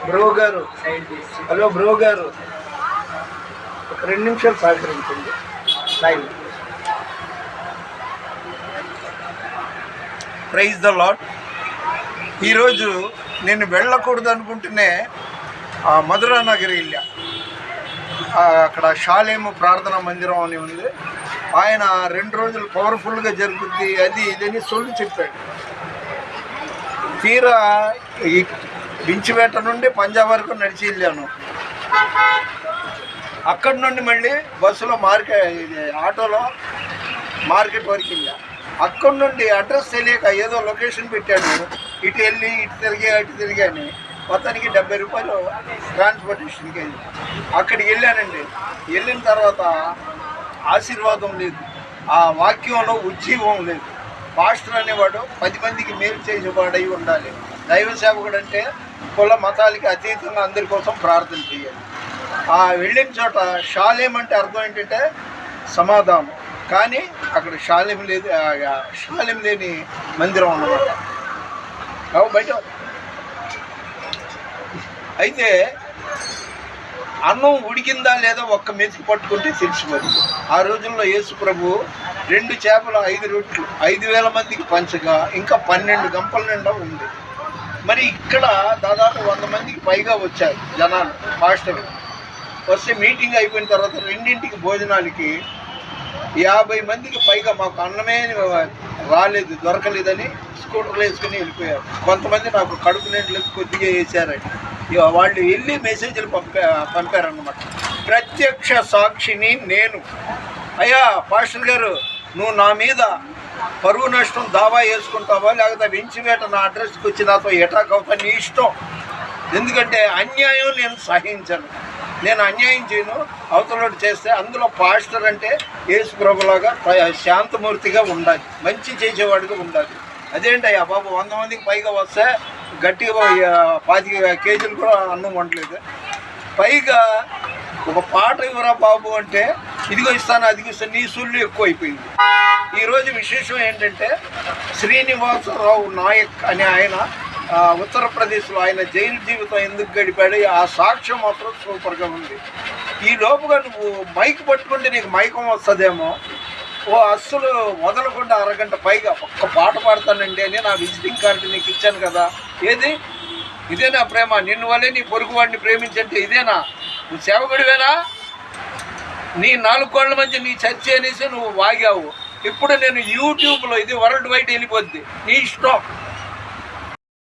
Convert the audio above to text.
Bro గారు, hello bro గారు, ఒక 2 నిమిషాలు సహకరించండి. లైవ్. Praise the Lord. ఈరోజు నేను వెళ్ళకూడదు అనుకుంటేనే మధురా నగర్ వెళ్ళా. అక్కడ షాలేము ప్రార్థనా మందిరం అని ఉంది. ఆయన 2 రోజులు పవర్ఫుల్గా జరుగుద్ది, అది ఇదని సొల్లు చెప్పాడు. తీరా ఈ బించిపేట నుండి పంజాబ్ వరకు నడిచి వెళ్ళాను. అక్కడి నుండి మళ్ళీ బస్సులో ఆటోలో మార్కెట్ వరకు వెళ్ళా. అక్కడి నుండి అడ్రస్ తెలియక ఏదో లొకేషన్ పెట్టాడు, ఇటు వెళ్ళి ఇటు తిరిగి అని మొత్తానికి 70 రూపాయలు ట్రాన్స్పోర్టేషన్కి వెళ్ళి అక్కడికి వెళ్ళానండి. వెళ్ళిన తర్వాత ఆశీర్వాదం లేదు, ఆ వాక్యంలో ఉజ్జీవం లేదు. పాస్టర్ అనేవాడు 10 మందికి మేలు చేసేవాడై ఉండాలి. దైవ సేవకుడు అంటే కుల మతాలకి అతీతంగా అందరి కోసం ప్రార్థన చేయాలి. వెళ్ళిన చోట షాలేం అంటే అర్థం ఏంటంటే సమాధానం, కానీ అక్కడ షాలేం లేని మందిరం అన్నమాట. బయట అయితే అన్నం ఉడికిందా లేదా ఒక్క మెతుకు పట్టుకుంటే తెలిసిపోతుంది. ఆ రోజుల్లో యేసు ప్రభు 2 చేపలు 5 రొట్టెలు 5,000 మందికి పంచగా ఇంకా 12 గంపల నిండా ఉంది. మరి ఇక్కడ దాదాపు 100 మందికి పైగా వచ్చారు జనాలు. పాస్టర్ వస్తే మీటింగ్ అయిపోయిన తర్వాత 2ంటికి భోజనాలకి 50 మందికి పైగా మాకు అన్నమే రాలేదు, దొరకలేదని స్కూటర్లు వేసుకుని వెళ్ళిపోయారు. కొంతమంది నాకు కడుపు నిండలేదు, కొద్దిగా వేసారని వాళ్ళు వెళ్ళి మెసేజ్లు పంపారన్నమాట. ప్రత్యక్ష సాక్షిని నేను. అయ్యా పాస్టర్ గారు, నువ్వు నా మీద పరువు నష్టం దావా వేసుకుంటావా, లేకపోతే వించిపేట నా అడ్రస్కి వచ్చి నాతో ఎటాక్ అవుతా, నీ ఇష్టం. ఎందుకంటే అన్యాయం నేను సహించను, నేను అన్యాయం చేయను. అవతలోటి చేస్తే అందులో పాస్టర్ అంటే యేసు ప్రభులాగా శాంతమూర్తిగా ఉండాలి, మంచి చేసేవాడిగా ఉండాలి. అదేంటయ్యా బాబు 100 మందికి పైగా వస్తే గట్టిగా 25 కేజీలు కూడా అన్నం వండలేదు, పైగా ఒక పాట ఇవ్వరా బాబు అంటే ఇదిగో ఇస్తాను అదిగో ఇస్తాను, నీ సుళ్ళు ఎక్కువ అయిపోయింది. ఈరోజు విశేషం ఏంటంటే శ్రీనివాసరావు నాయక్ అనే ఆయన ఉత్తరప్రదేశ్లో ఆయన జైలు జీవితం ఎందుకు గడిపాడు, ఆ సాక్ష్యం మాత్రం సూపర్గా ఉంది. ఈ లోపుగా నువ్వు మైక్ పట్టుకుంటే నీకు మైకం వస్తుందేమో, అస్సలు వదలకుండా అరగంట పైగా ఒక్క పాట పాడతానండి అని నా విజిటింగ్ కార్డు నీకు ఇచ్చాను కదా, ఏది ఇదేనా ప్రేమ? నిన్ను వల్లే నీ పొరుగు వాడిని ప్రేమించంటే ఇదేనా? నువ్వు సేవకుడివేనా? నీ 4 కోళ్ళ మధ్య నీ చర్చ అనేసి నువ్వు వాగావు. ఇప్పుడు నేను యూట్యూబ్లో ఇది వరల్డ్ వైడ్ వెళ్ళిపోద్ది, నీ ఇష్టం.